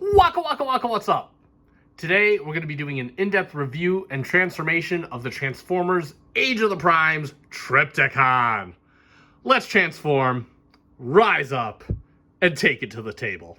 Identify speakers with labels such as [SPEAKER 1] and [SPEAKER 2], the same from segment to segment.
[SPEAKER 1] Waka waka waka, what's up? Today we're going to be doing an in-depth review and transformation of the Transformers Age of the Primes Trypticon. Let's transform, rise up, and take it to the table.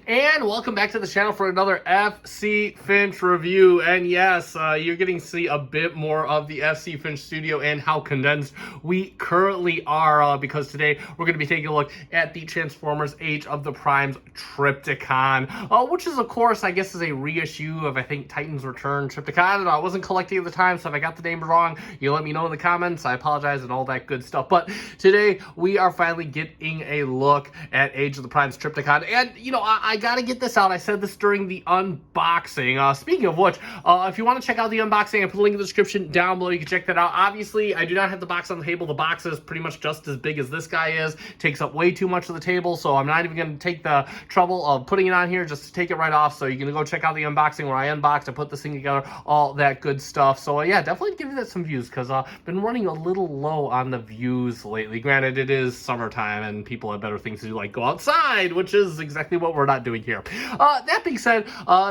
[SPEAKER 1] And welcome back to the channel for another FC Finch review. And yes, you're getting to see a bit more of the FC Finch studio and how condensed we currently are, because today we're going to be taking a look at the Transformers Age of the Primes Trypticon, which is, of course, I guess is a reissue of, I think, Titans Return Trypticon. I wasn't collecting at the time, so if I got the name wrong, you let me know in the comments. I apologize and all that good stuff. But today we are finally getting a look at Age of the Primes Trypticon. And, you know, I gotta get this out. I said this during the unboxing. Speaking of which, if you want to check out the unboxing, I put a link in the description down below. You can check that out. Obviously, I do not have the box on the table. The box is pretty much just as big as this guy is. Takes up way too much of the table, so I'm not even going to take the trouble of putting it on here just to take it right off. So you're going to go check out the unboxing where I unboxed, I put this thing together, all that good stuff. So yeah, definitely give that some views, because I've been running a little low on the views lately. Granted, it is summertime and people have better things to do, like go outside, which is exactly what we're not doing here. That being said,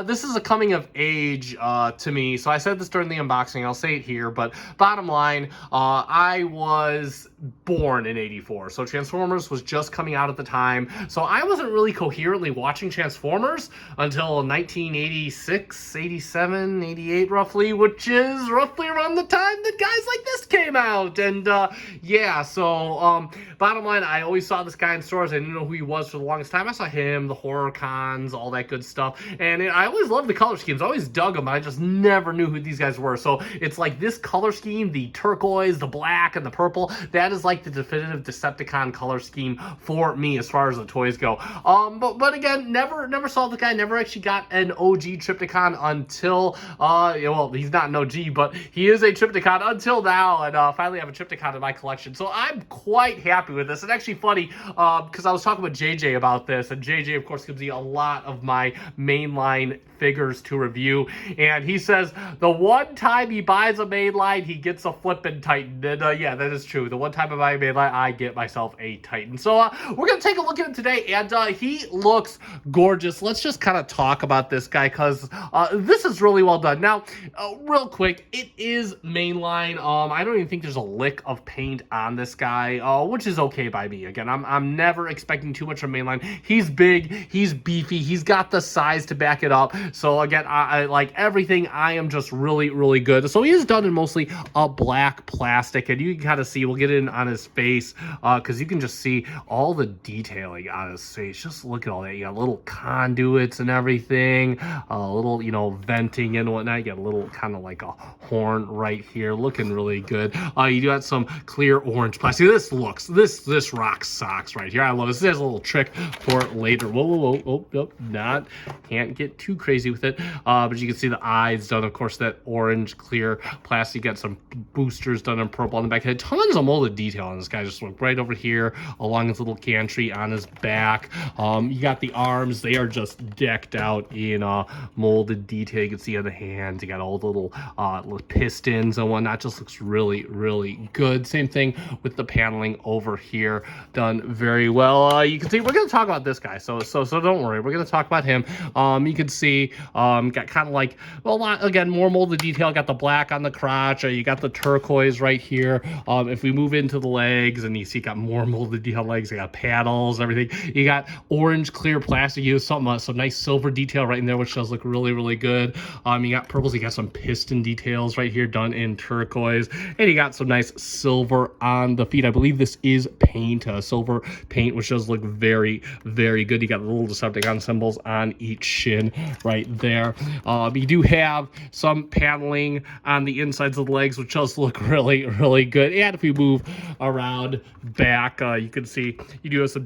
[SPEAKER 1] this is a coming of age to me. So I said this during the unboxing, I'll say it here, but bottom line, I was born in '84, so Transformers was just coming out at the time, so I wasn't really coherently watching Transformers until 1986, 87, 88 roughly, which is roughly around the time that guys like this came out. And yeah, so bottom line, I always saw this guy in stores. I didn't know who he was for the longest time. I saw him, the horror cons, all that good stuff, and I always loved the color schemes. I always dug them, but I just never knew who these guys were. So it's like this color scheme, the turquoise, the black, and the purple, that is like the definitive Decepticon color scheme for me as far as the toys go. But again, never saw the guy, never actually got an OG Trypticon until, well, he's not an OG, but he is a Trypticon until now, and finally have a Trypticon in my collection. So I'm quite happy with this. And actually funny, because I was talking with JJ about this, and JJ, of course, gives me a lot of my mainline figures to review, and he says the one time he buys a mainline, he gets a flippin' Titan. And yeah, that is true. The one time I buy a mainline, I get myself a Titan. So we're gonna take a look at him today, and he looks gorgeous. Let's just kind of talk about this guy, because this is really well done. Now, real quick, it is mainline. I don't even think there's a lick of paint on this guy, which is okay by me. Again, I'm never expecting too much from mainline. He's big, he's beefy, he's got the size to back it up. So again, I like everything. I am just really good. So he is done in mostly a black plastic, and you can kind of see, we'll get in on his face, because you can just see all the detailing on his face. Just look at all that. You got little conduits and everything, a little, you know, venting and whatnot. You got a little kind of like a horn right here, looking really good. You got some clear orange plastic. This rocks socks right here. I love this. There's a little trick for later. Whoa, not, can't get too crazy with it, but you can see the eyes done, of course, that orange clear plastic. Got some boosters done in purple on the back. Had tons of molded detail on this guy. Just look right over here along his little gantry on his back. You got the arms, they are just decked out in molded detail. You can see on the hands, you got all the little pistons and whatnot. Just looks really good. Same thing with the paneling over here, done very well. You can see we're going to talk about this guy, so don't worry, we're going to talk about him. You can see got kind of like, well, again, more molded detail. Got the black on the crotch, you got the turquoise right here. If we move into the legs, and you see got more molded detail legs, you got paddles, everything. You got orange clear plastic. You use some nice silver detail right in there, which does look really good. You got purples, you got some piston details right here done in turquoise, and you got some nice silver on the feet. I believe this is paint, silver paint, which does look very good. You got the little Decepticon symbols on each shin right there. You do have some paneling on the insides of the legs, which does look really good. And if we move around back, you can see you do have some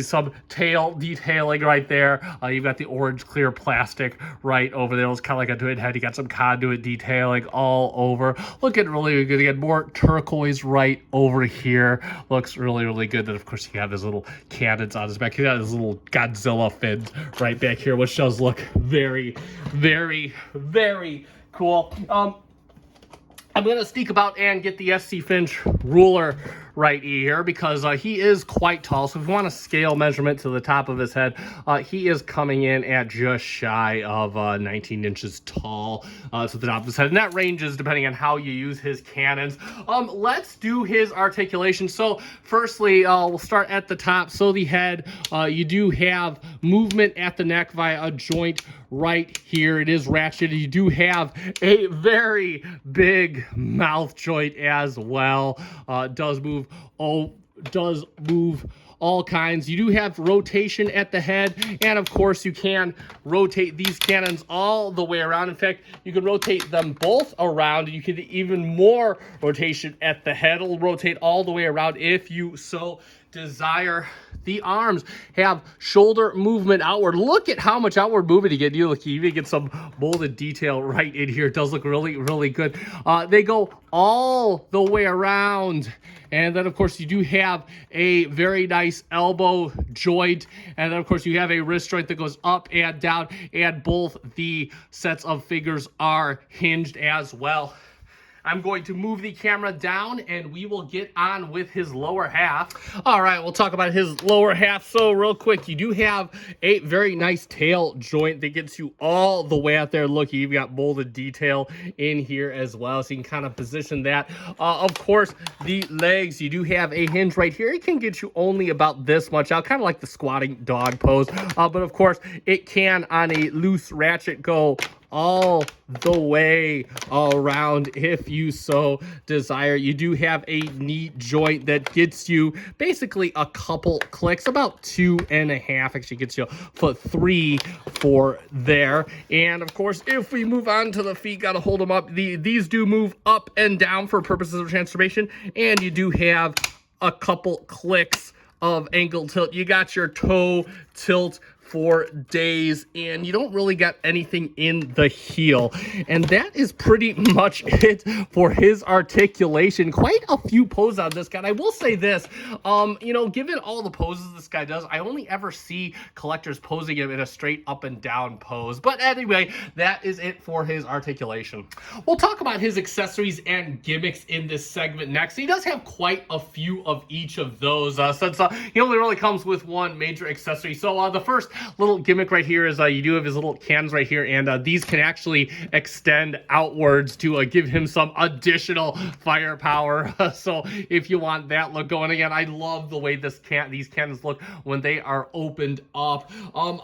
[SPEAKER 1] some tail detailing right there. You've got the orange clear plastic right over there. It's kind of like a twin head. You got some conduit detailing all over. Looking really good. You got more turquoise right over here. Looks really good. Then of course you have his little cannons on his back. You got his little little Godzilla fins right back here, which does look very, very, very cool. I'm going to sneak about and get the SC Finch ruler right here because he is quite tall. So if you want a scale measurement to the top of his head, he is coming in at just shy of 19 inches tall to the top of his head. And that ranges depending on how you use his cannons. Let's do his articulation. So firstly, we'll start at the top. So the head, you do have movement at the neck via a joint right here. It is ratcheted. You do have a very big mouth joint as well. Does move all kinds. You do have rotation at the head, and of course you can rotate these cannons all the way around. In fact, you can rotate them both around. You can even more rotation at the head. It'll rotate all the way around if you so desire. The arms have shoulder movement outward. Look at how much outward movement you get. You even get some molded detail right in here. It does look really, really good. They go all the way around. And then, of course, you do have a very nice elbow joint. And then, of course, you have a wrist joint that goes up and down. And both the sets of figures are hinged as well. I'm going to move the camera down and we will get on with his lower half. All right, we'll talk about his lower half. So real quick, you do have a very nice tail joint that gets you all the way out there. Look, you've got molded detail in here as well. So you can kind of position that. Of course, the legs, you do have a hinge right here. It can get you only about this much out, kind of like the squatting dog pose. But of course, it can on a loose ratchet go all the way around if you so desire. You do have a knee joint that gets you basically a couple clicks, about 2.5, actually gets you foot 3 for there. And of course, if we move on to the feet, gotta hold them up. These do move up and down for purposes of transformation, and you do have a couple clicks of ankle tilt. You got your toe tilt for days, and you don't really got anything in the heel. And that is pretty much it for his articulation. Quite a few poses on this guy. I will say this, you know, given all the poses this guy does, I only ever see collectors posing him in a straight up and down pose. But anyway, that is it for his articulation. We'll talk about his accessories and gimmicks in this segment next. He does have quite a few of each of those, since he only really comes with one major accessory. So the first little gimmick right here is you do have his little cannons right here, and these can actually extend outwards to give him some additional firepower. So if you want that look going, again, I love the way these cannons look when they are opened up.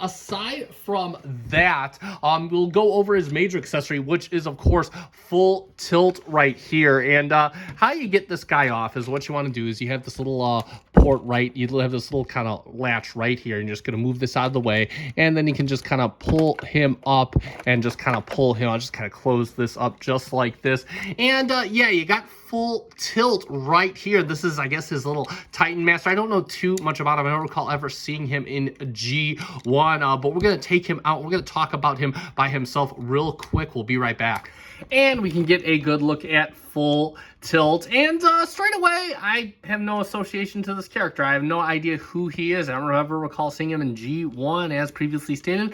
[SPEAKER 1] Aside from that, we'll go over his major accessory, which is of course full tilt right here. And how you get this guy off is what you want to do is you have this little port right, you have this little kind of latch right here, and you're just going to move this out of the way, and then you can just kind of pull him up and just kind of pull him. I'll just kind of close this up just like this, and yeah, you got full tilt right here. This is, I guess, his little Titan Master. I don't know too much about him. I don't recall ever seeing him in G1, but we're going to take him out. We're going to talk about him by himself real quick. We'll be right back. And we can get a good look at full tilt. And straight away, I have no association to this character. I have no idea who he is. I don't ever recall seeing him in G1 as previously stated.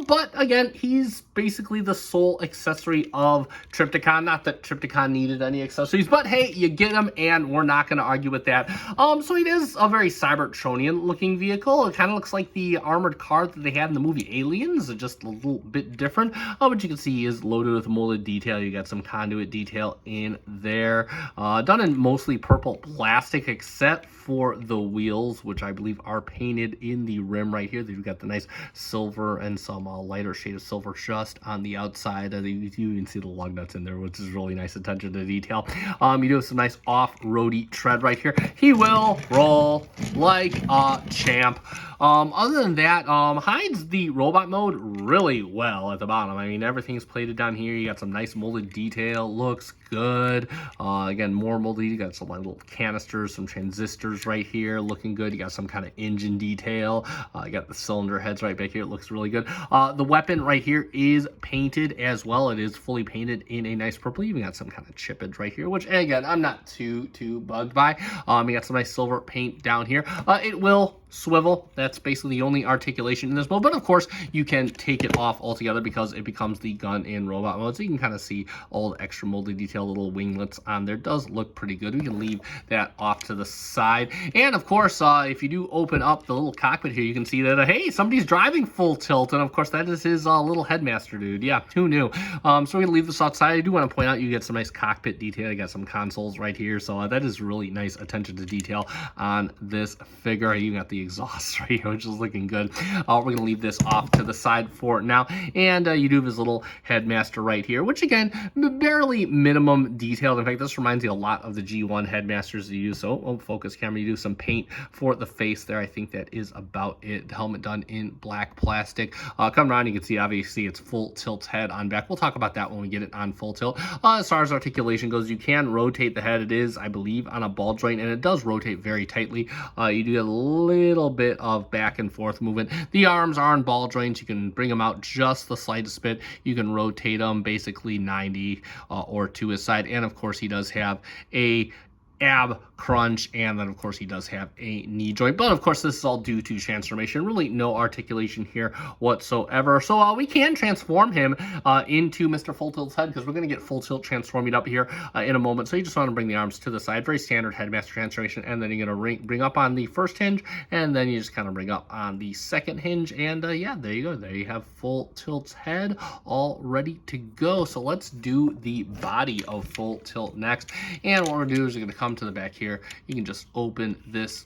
[SPEAKER 1] But again, he's basically the sole accessory of Trypticon. Not that Trypticon needed any accessories, but hey, you get him, and we're not going to argue with that. So it is a very Cybertronian looking vehicle. It kind of looks like the armored car that they had in the movie Aliens, just a little bit different. But you can see he is loaded with molded detail. You got some conduit detail in there. Done in mostly purple plastic, except for the wheels, which I believe are painted in the rim right here. You've got the nice silver and some lighter shade of silver just on the outside. You even see the lug nuts in there, which is really nice attention to detail. You do have some nice off-roady tread right here. He will roll like a champ. Other than that, hides the robot mode really well at the bottom. I mean, everything's plated down here. You got some nice molded detail. Looks good. Again, more molded. You got some like little canisters, some transistors right here, looking good. You got some kind of engine detail. You got the cylinder heads right back here. It looks really good. The weapon right here is painted as well. It is fully painted in a nice purple. You even got some kind of chippage right here, which again, I'm not too bugged by. You got some nice silver paint down here. It will swivel. That's basically the only articulation in this mode, but of course you can take it off altogether because it becomes the gun in robot mode. So you can kind of see all the extra molded detail, little winglets on there. Does look pretty good. We can leave that off to the side. And of course, if you do open up the little cockpit here, you can see that hey, somebody's driving full tilt, and of course that is his little headmaster dude. Yeah, who knew? So we're gonna leave this outside. I do want to point out you get some nice cockpit detail. You got some consoles right here, so that is really nice attention to detail on this figure. You got the exhaust right here, which is looking good. We're gonna leave this off to the side for now, and you do have his little headmaster right here, which again, barely minimum detailed. In fact, this reminds you a lot of the G1 headmasters that you use. So, focus camera, you do some paint for the face there. I think that is about it. The helmet done in black plastic. Come around, you can see obviously it's full tilt head on back. We'll talk about that when we get it on full tilt. As far as articulation goes, you can rotate the head. It is, I believe, on a ball joint, and it does rotate very tightly. You do a little bit of back and forth movement. The arms are on ball joints. You can bring them out just the slightest bit. You can rotate them basically 90 or to his side, and of course he does have a ab crunch, and then of course he does have a knee joint, but of course this is all due to transformation. Really no articulation here whatsoever. So we can transform him into Mr. Full Tilt's head, because we're going to get Full Tilt transforming up here in a moment. So you just want to bring the arms to the side, very standard headmaster transformation, and then you're going to bring up on the first hinge, and then you just kind of bring up on the second hinge, and yeah, there you go. There you have Full Tilt's head all ready to go. So let's do the body of Full Tilt next, and what we're going to do is we're going to come to the back here. You can just open this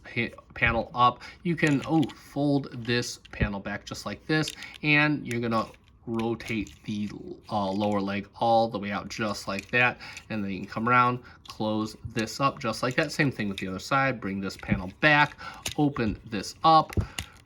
[SPEAKER 1] panel up. You can fold this panel back just like this, and you're gonna rotate the lower leg all the way out just like that, and then you can come around, close this up just like that. Same thing with the other side. Bring this panel back, open this up,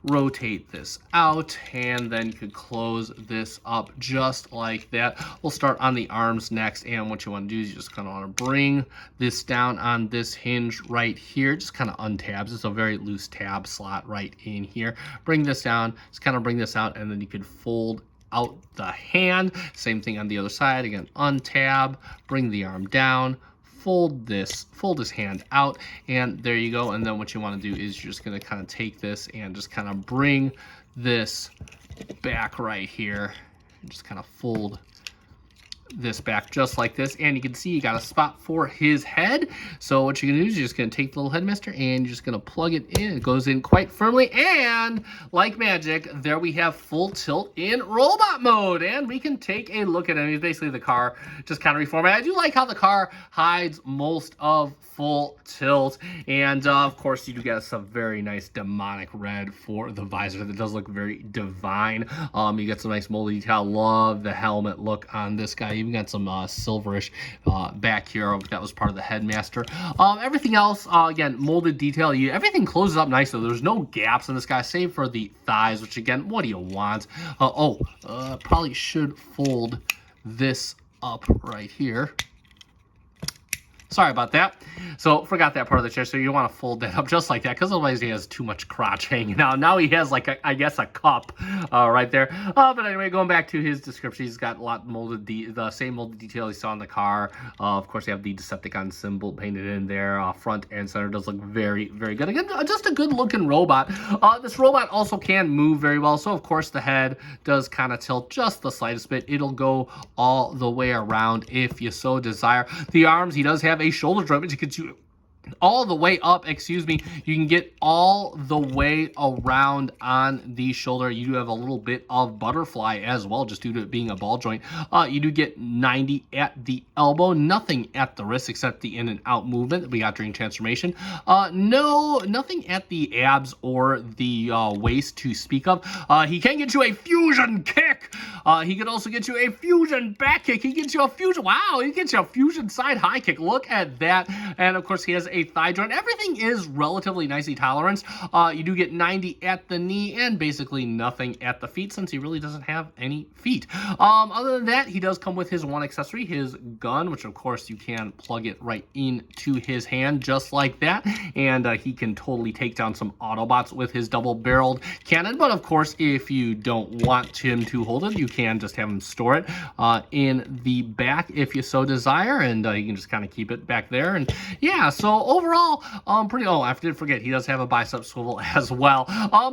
[SPEAKER 1] rotate this out, and then you could close this up just like that. We'll start on the arms next, and what you want to do is you just kind of want to bring this down on this hinge right here. Just kind of untabs. It's a very loose tab slot right in here. Bring this down, just kind of bring this out, and then you could fold out the hand. Same thing on the other side. Again, untab, bring the arm down, fold his hand out, and there you go. And then what you want to do is you're just going to kind of take this and just kind of bring this back right here, and just kind of fold this back just like this, and you can see you got a spot for his head. So what you're gonna do is you're just gonna take the little headmaster and you're just gonna plug it in. It goes in quite firmly, and like magic, there we have Full Tilt in robot mode, and we can take a look at it. It's basically the car just kind of reformatted. I do like how the car hides most of Full Tilt, and of course you do get some very nice demonic red for the visor that does look very divine. You get some nice molded detail. Love the helmet look on this guy. You even got some silverish back here. That was part of the headmaster. Everything else, again, molded detail. Everything closes up nicely. There's no gaps in this guy, save for the thighs, which again, what do you want? Probably should fold this up right here. Sorry about that. So forgot that part of the chair. So you want to fold that up just like that, because otherwise he has too much crotch hanging out. Now he has like I guess a cup right there. But anyway, going back to his description, he's got a lot molded, the same molded detail he saw in the car. Of course, you have the Decepticon symbol painted in there. Front and center does look very, very good. Again, just a good looking robot. This robot also can move very well. So of course the head does kind of tilt just the slightest bit. It'll go all the way around if you so desire. The arms, he does have a shoulder joint, which gets you all the way up, you can get all the way around on the shoulder. You do have a little bit of butterfly as well, just due to it being a ball joint. You do get 90 at the elbow, nothing at the wrist except the in and out movement that we got during transformation. Nothing at the abs or the waist to speak of. He can get you a fusion kick. He can also get you a fusion back kick. He gets you a fusion, wow, he gets you a fusion side high kick. Look at that. And of course he has a a thigh joint. Everything is relatively nicely tolerant. You do get 90 at the knee and basically nothing at the feet since he really doesn't have any feet. Other than that, he does come with his one accessory, his gun, which of course you can plug it right into his hand just like that, and he can totally take down some Autobots with his double-barreled cannon. But of course, if you don't want him to hold it, you can just have him store it in the back if you so desire, and you can just kind of keep it back there. And yeah, so overall, oh, I did forget, he does have a bicep swivel as well.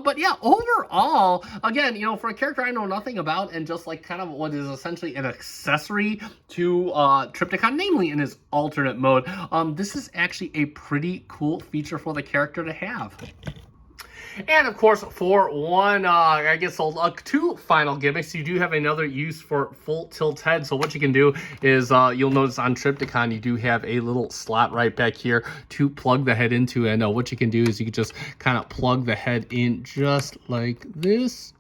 [SPEAKER 1] But yeah, overall, again, you know, for a character I know nothing about, and just like kind of what is essentially an accessory to Trypticon, namely in his alternate mode, this is actually a pretty cool feature for the character to have. And of course, for one, I guess two final gimmicks, you do have another use for full tilt head. So what you can do is, you'll notice on Trypticon, you do have a little slot right back here to plug the head into. And what you can do is you can just kind of plug the head in just like this.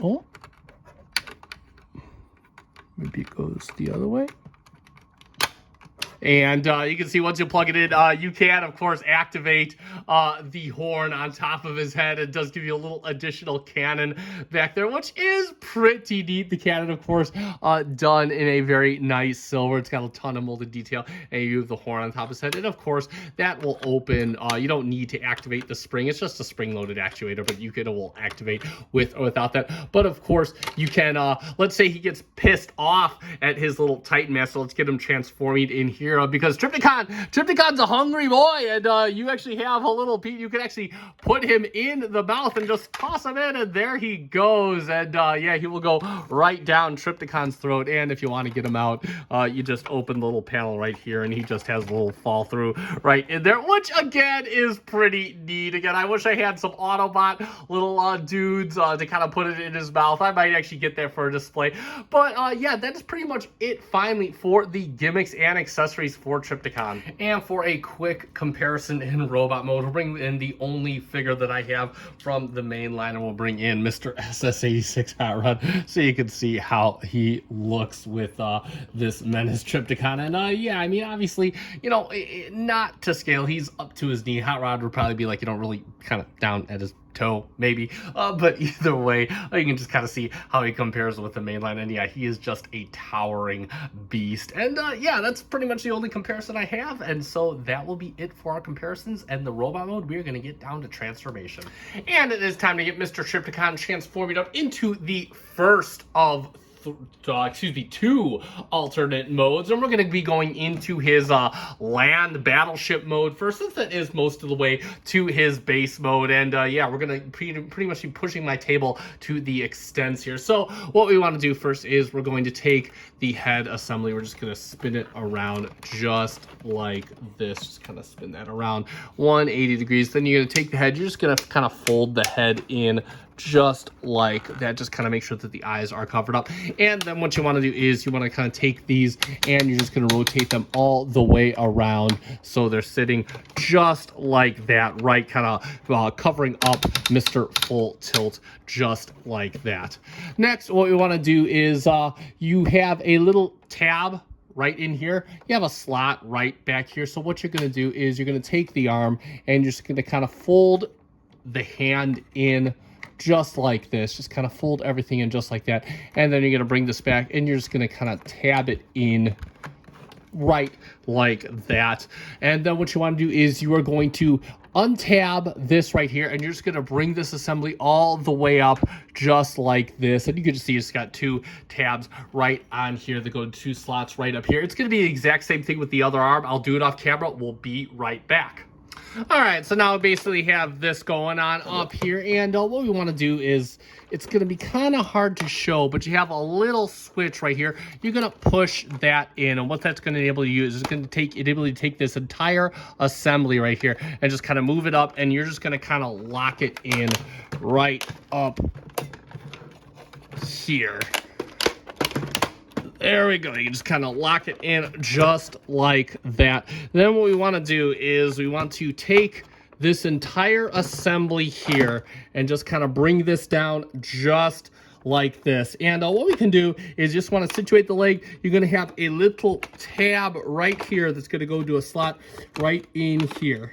[SPEAKER 1] Oh, maybe it goes the other way. And you can see once you plug it in, you can, of course, activate the horn on top of his head. It does give you a little additional cannon back there, which is pretty neat. The cannon, of course, done in a very nice silver. It's got a ton of molded detail, and you have the horn on top of his head. And, of course, that will open. You don't need to activate the spring. It's just a spring-loaded actuator, but it will activate with or without that. But, of course, you can, let's say he gets pissed off at his little Titan Master. Let's get him transforming in here. Because Trypticon's a hungry boy, and you actually have a little piece. You can actually put him in the mouth and just toss him in, and there he goes. And yeah, he will go right down Trypticon's throat. And if you want to get him out, you just open the little panel right here, and he just has a little fall through right in there, which again is pretty neat. Again, I wish I had some Autobot little dudes to kind of put it in his mouth. I might actually get that for a display. But yeah, that is pretty much it finally for the gimmicks and accessories for Trypticon. And for a quick comparison in robot mode, we'll bring in the only figure that I have from the main line, and we'll bring in Mr. SS86 Hot Rod so you can see how he looks with this menace Trypticon. And yeah, I mean, obviously, you know, not to scale, he's up to his knee. Hot Rod would probably be like, you know, really kind of down at his toe, maybe, but either way, you can just kind of see how he compares with the mainline. And yeah, he is just a towering beast. And yeah, that's pretty much the only comparison I have. And so that will be it for our comparisons. And the robot mode, we're going to get down to transformation. And it is time to get Mr. Trypticon transforming up into the first of two alternate modes, and we're going to be going into his land battleship mode first, since that is most of the way to his base mode. And yeah, we're going to pretty much be pushing my table to the extents here. So what we want to do first is we're going to take the head assembly. We're just going to spin it around just like this. Just kind of spin that around 180 degrees. Then you're going to take the head. You're just going to kind of fold the head in just like that. Just kind of make sure that the eyes are covered up. And then what you want to do is you want to kind of take these and you're just going to rotate them all the way around so they're sitting just like that, right? Kind of covering up Mr. Full Tilt just like that. Next, what we want to do is you have a little tab right in here. You have a slot right back here. So what you're going to do is you're going to take the arm and you're just going to kind of fold the hand in just like this. Just kind of fold everything in just like that. And then you're going to bring this back and you're just going to kind of tab it in right like that. And then what you want to do is you are going to untab this right here, and you're just going to bring this assembly all the way up just like this. And you can just see it's got two tabs right on here that go to two slots right up here. It's going to be the exact same thing with the other arm. I'll do it off camera. We'll be right back. All right, so now we basically have this going on up here, and what we want to do is, it's going to be kind of hard to show, but you have a little switch right here. You're going to push that in, and what that's going to enable you is it's going to enable you to take this entire assembly right here and just kind of move it up, and you're just going to kind of lock it in right up here. There we go. You just kind of lock it in just like that. Then what we want to do is we want to take this entire assembly here and just kind of bring this down just like this. And what we can do is just want to situate the leg. You're going to have a little tab right here that's going to go to a slot right in here.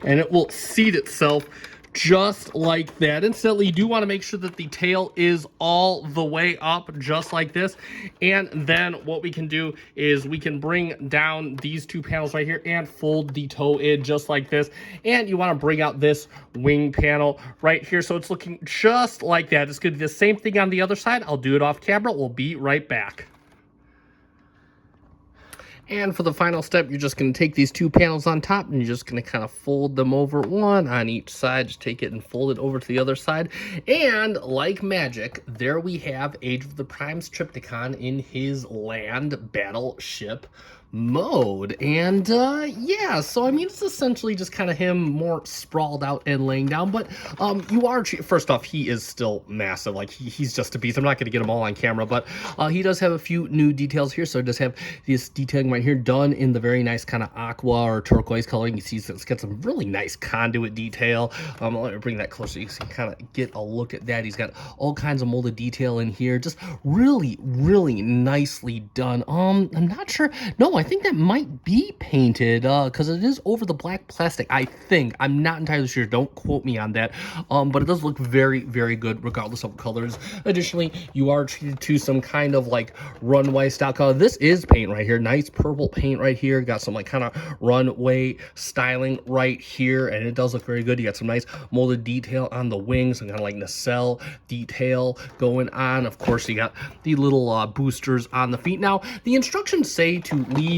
[SPEAKER 1] And it will seat itself just like that. Incidentally, you do want to make sure that the tail is all the way up, just like this. And then what we can do is we can bring down these two panels right here and fold the toe in just like this. And you want to bring out this wing panel right here, so it's looking just like that. It's going to be the same thing on the other side. I'll do it off camera. We'll be right back. And for the final step, you're just going to take these two panels on top and you're just going to kind of fold them over, one on each side. Just take it and fold it over to the other side. And like magic, there we have Age of the Primes Trypticon in his land battleship mode. And yeah, so I mean, it's essentially just kind of him more sprawled out and laying down, but you are, first off, he is still massive. Like he's just a beast. I'm not going to get him all on camera, but he does have a few new details here. So it does have this detailing right here done in the very nice kind of aqua or turquoise coloring. You see it's got some really nice conduit detail. Let me bring that closer. You can kind of get a look at that. He's got all kinds of molded detail in here, just really nicely done. I'm not sure. No, I think that might be painted because it is over the black plastic, I think. I'm not entirely sure. Don't quote me on that. But it does look very good regardless of colors. Additionally, you are treated to some kind of like runway style color. This is paint right here. Nice purple paint right here. Got some like kind of runway styling right here, and it does look very good. You got some nice molded detail on the wings, some kind of like nacelle detail going on. Of course, you got the little boosters on the feet. Now, the instructions say to leave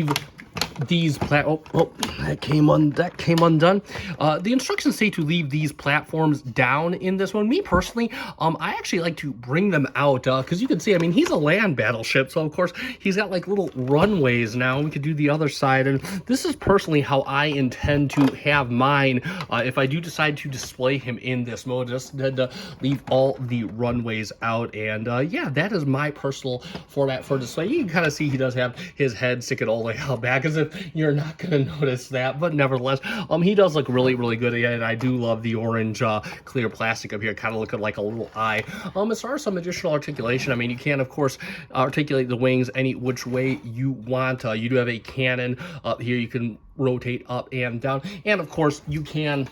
[SPEAKER 1] these that came undone. The instructions say to leave these platforms down in this one. Me personally, I actually like to bring them out because you can see, I mean, he's a land battleship, so of course he's got like little runways now. We could do the other side, and this is personally how I intend to have mine if I do decide to display him in this mode. Just to leave all the runways out, and yeah, that is my personal format for display. You can kind of see he does have his head sticking all the way out back, as if you're not going to notice that, but nevertheless, he does look really good, and I do love the orange clear plastic up here, kind of looking like a little eye. As far as some additional articulation, I mean, you can of course articulate the wings any which way you want. You do have a cannon up here you can rotate up and down, and of course you can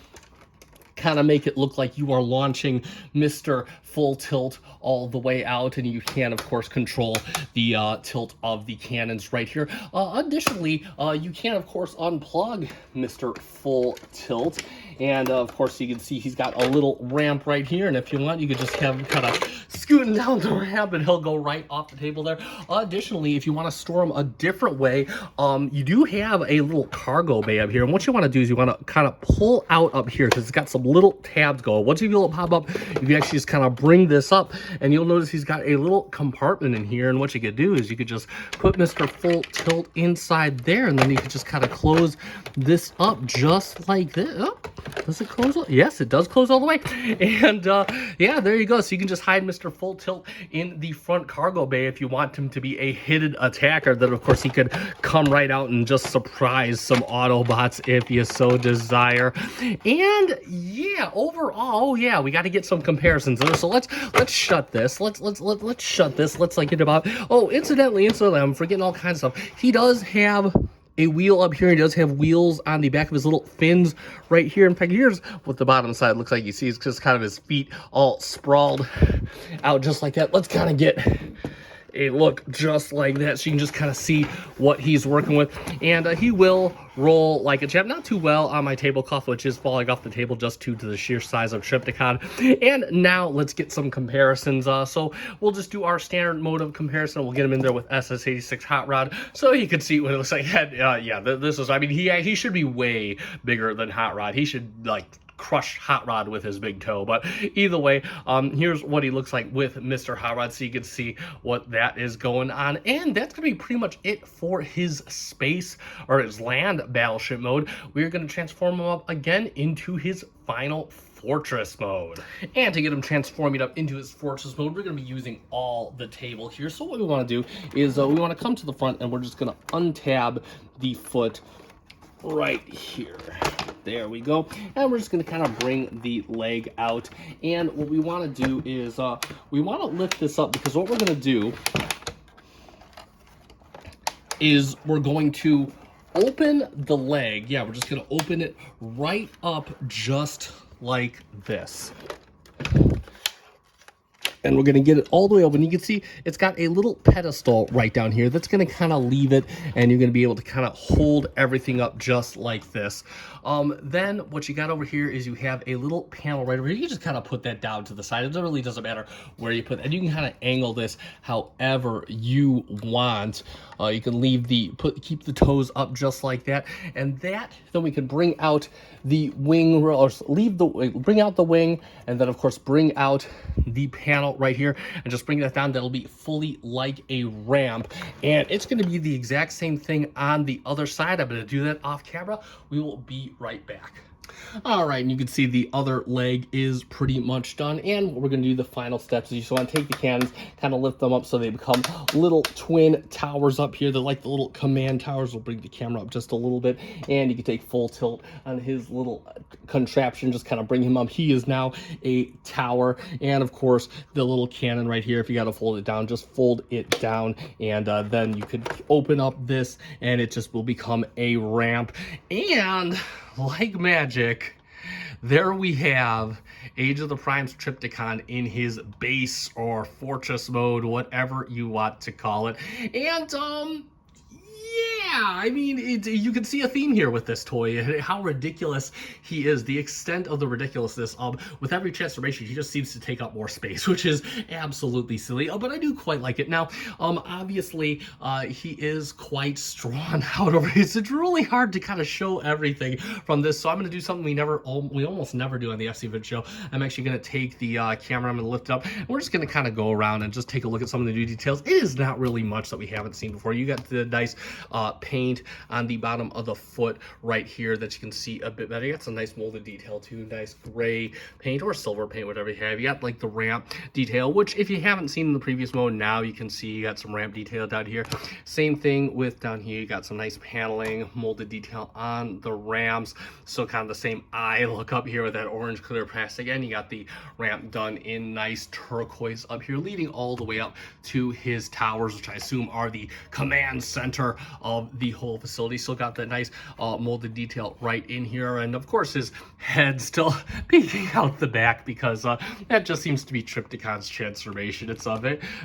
[SPEAKER 1] kind of make it look like you are launching Mr. Full Tilt all the way out, and you can of course control the tilt of the cannons right here. Additionally, you can of course unplug Mr. Full Tilt, and of course you can see he's got a little ramp right here, and if you want, you could just have him kind of scooting down the ramp and he'll go right off the table there. Additionally, if you want to store him a different way, you do have a little cargo bay up here, and what you want to do is you want to kind of pull out up here because it's got some little tabs going. Once you feel it pop up, you can actually just kind of bring this up, and you'll notice he's got a little compartment in here, and what you could do is you could just put Mr. Full Tilt inside there, and then you could just kind of close this up just like this. Oh, does it close? Yes, it does close all the way. And yeah, there you go. So you can just hide Mr. Full Tilt in the front cargo bay if you want him to be a hidden attacker. Then of course he could come right out and just surprise some Autobots if you so desire. And yeah, overall, yeah, we got to get some comparisons. So let's shut this. Let's shut this. Let's like get about. Oh, incidentally, I'm forgetting all kinds of stuff. He does have a wheel up here. He does have wheels on the back of his little fins right here. In fact, here's what the bottom side looks like. You see, it's just kind of his feet all sprawled out just like that. Let's kind of get a look just like that, so you can just kind of see what he's working with. And he will roll like a champ, not too well on my tablecloth, which is falling off the table just due to the sheer size of Trypticon. And now let's get some comparisons. So we'll just do our standard mode of comparison. We'll get him in there with SS86 Hot Rod, so you can see what it looks like. Yeah, this is, I mean, he should be way bigger than Hot Rod. He should like crush Hot Rod with his big toe. But either way, here's what he looks like with Mr. Hot Rod, so you can see what that is going on. And that's gonna be pretty much it for his space or his land battleship mode. We're gonna transform him up again into his final fortress mode. And to get him transforming up into his fortress mode, we're going to be using all the table here. So what we want to do is we want to come to the front, and we're just going to untab the foot right here. There we go. And we're just going to kind of bring the leg out. And what we want to do is we want to lift this up, because what we're going to do is we're going to open the leg. Yeah, we're just going to open it right up just like this. And we're going to get it all the way open. You can see it's got a little pedestal right down here that's going to kind of leave it, and you're going to be able to kind of hold everything up just like this. Then what you got over here is you have a little panel right over here. You just kind of put that down to the side. It really doesn't matter where you put that. You can kind of angle this however you want. You can leave keep the toes up just like that, and then we can bring out the wing, or bring out the wing, and then of course bring out the panel right here, and just bring that down. That'll be fully like a ramp, and it's going to be the exact same thing on the other side. I'm going to do that off camera. We will be right back. All right, and you can see the other leg is pretty much done, and we're going to do the final steps. You just want to take the cannons, kind of lift them up so they become little twin towers up here. They're like the little command towers. We'll bring the camera up just a little bit, and you can take full tilt on his little contraption, just kind of bring him up. He is now a tower, and of course the little cannon right here, if you got to fold it down, just fold it down, and then you could open up this, and it just will become a ramp. And like magic, there we have Age of the Primes Trypticon in his base or fortress mode, whatever you want to call it. And yeah, I mean, you can see a theme here with this toy, how ridiculous he is, the extent of the ridiculousness. With every transformation, he just seems to take up more space, which is absolutely silly, but I do quite like it. Now, obviously, he is quite strong out over here. It's really hard to kind of show everything from this, so I'm going to do something we almost never do on the FC Finch show. I'm actually going to take the camera, I'm going to lift it up, and we're just going to kind of go around and just take a look at some of the new details. It is not really much that we haven't seen before. You got the nice paint on the bottom of the foot right here that you can see a bit better. You got some nice molded detail too, nice gray paint or silver paint, whatever you have. You got like the ramp detail, which if you haven't seen in the previous mode, now you can see you got some ramp detail down here. Same thing with down here, you got some nice paneling, molded detail on the ramps. So kind of the same eye look up here with that orange clear plastic, and you got the ramp done in nice turquoise up here, leading all the way up to his towers, which I assume are the command center of the whole facility. Still got that nice molded detail right in here, and of course his head still peeking out the back, because that just seems to be Trypticon's transformation. It's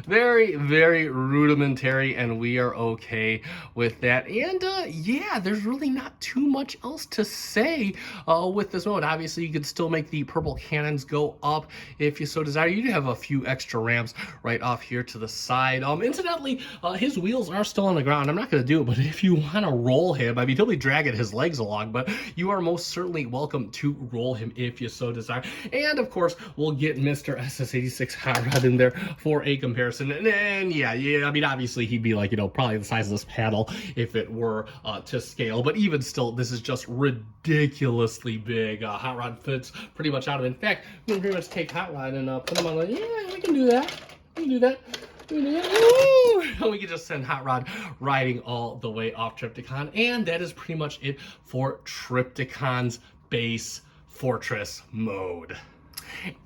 [SPEAKER 1] very, very rudimentary, and we are okay with that. And yeah, there's really not too much else to say with this mode. Obviously, you could still make the purple cannons go up if you so desire. You do have a few extra ramps right off here to the side. Incidentally, his wheels are still on the ground. I'm not going to do it, but if you want to roll him, I mean, he'll be dragging his legs along, but you are most certainly welcome to roll him if you so desire. And of course, we'll get Mr. SS86 Hot Rod in there for a comparison. And yeah, I mean, obviously he'd be like, you know, probably the size of this paddle if it were to scale, but even still, this is just ridiculously big. Hot Rod fits pretty much out of it. In fact, we can pretty much take Hot Rod and put him on, like, yeah, we can do that. We can do that. We can just send Hot Rod riding all the way off Trypticon, and that is pretty much it for Trypticon's base fortress mode.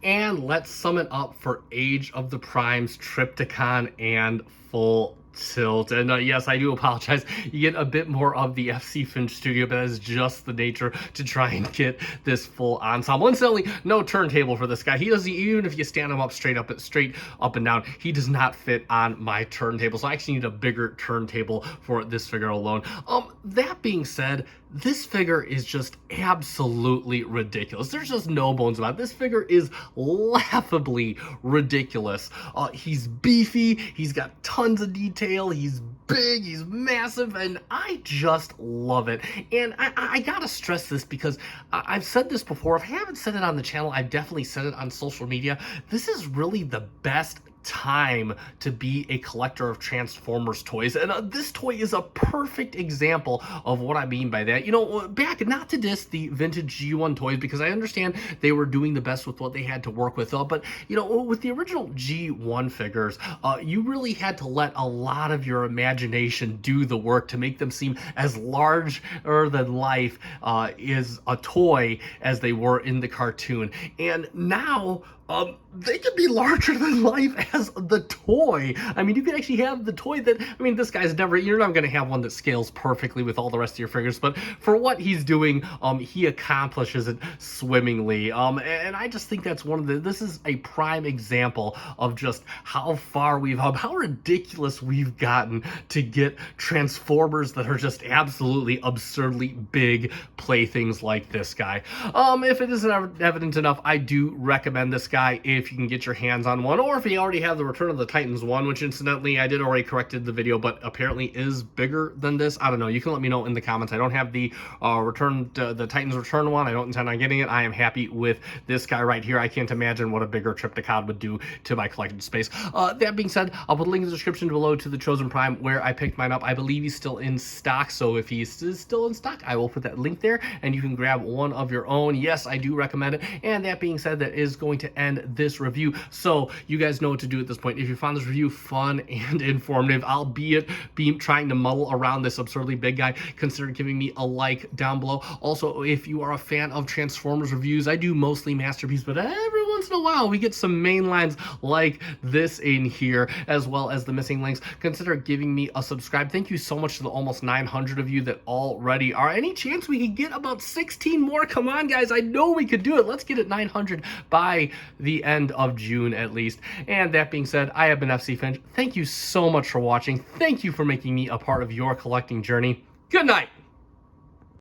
[SPEAKER 1] And let's sum it up for Age of the Primes Trypticon and full tilt. And yes, I do apologize, you get a bit more of the FC Finch studio, but that is just the nature to try and get this full ensemble. Incidentally, no turntable for this guy. He doesn't, even if you stand him up straight up and down, he does not fit on my turntable, so I actually need a bigger turntable for this figure alone. That being said, this figure is just absolutely ridiculous. There's just no bones about it. This figure is laughably ridiculous. He's beefy, he's got tons of detail, he's big, he's massive, and I just love it. And I gotta stress this because I've said this before. If I haven't said it on the channel, I've definitely said it on social media. This is really the best time to be a collector of Transformers toys, and this toy is a perfect example of what I mean by that. You know, back, not to diss the vintage G1 toys, because I understand they were doing the best with what they had to work with, but you know, with the original G1 figures, you really had to let a lot of your imagination do the work to make them seem as larger than life is a toy as they were in the cartoon. And now they can be larger than life as the toy. I mean, you can actually have the toy that, I mean, this guy's never, you're not going to have one that scales perfectly with all the rest of your figures, but for what he's doing, he accomplishes it swimmingly. And I just think that's this is a prime example of just how far how ridiculous we've gotten to get Transformers that are just absolutely absurdly big playthings like this guy. If it isn't evident enough, I do recommend this guy if you can get your hands on one, or if you already have the Return of the Titans one, which incidentally I did already corrected the video, but apparently is bigger than this. I don't know, you can let me know in the comments. I don't have the the Titans Return one. I don't intend on getting it. I am happy with this guy right here. I can't imagine what a bigger Trypticon would do to my collected space. That being said, I'll put a link in the description below to the Chosen Prime where I picked mine up. I believe he's still in stock, so if he's still in stock, I will put that link there and you can grab one of your own. Yes, I do recommend it. And that being said, that is going to end this review, so you guys know what to do at this point. If you found this review fun and informative, albeit trying to muddle around this absurdly big guy, consider giving me a like down below. Also, if you are a fan of Transformers reviews, I do mostly Masterpiece, but every once in a while we get some main lines like this in here, as well as the missing links. Consider giving me a subscribe. Thank you so much to the almost 900 of you that already are. Any chance we could get about 16 more? Come on, guys, I know we could do it. Let's get it 900 by the end of June at least. And that being said, I have been FC Finch. Thank you so much for watching. Thank you for making me a part of your collecting journey. Good night.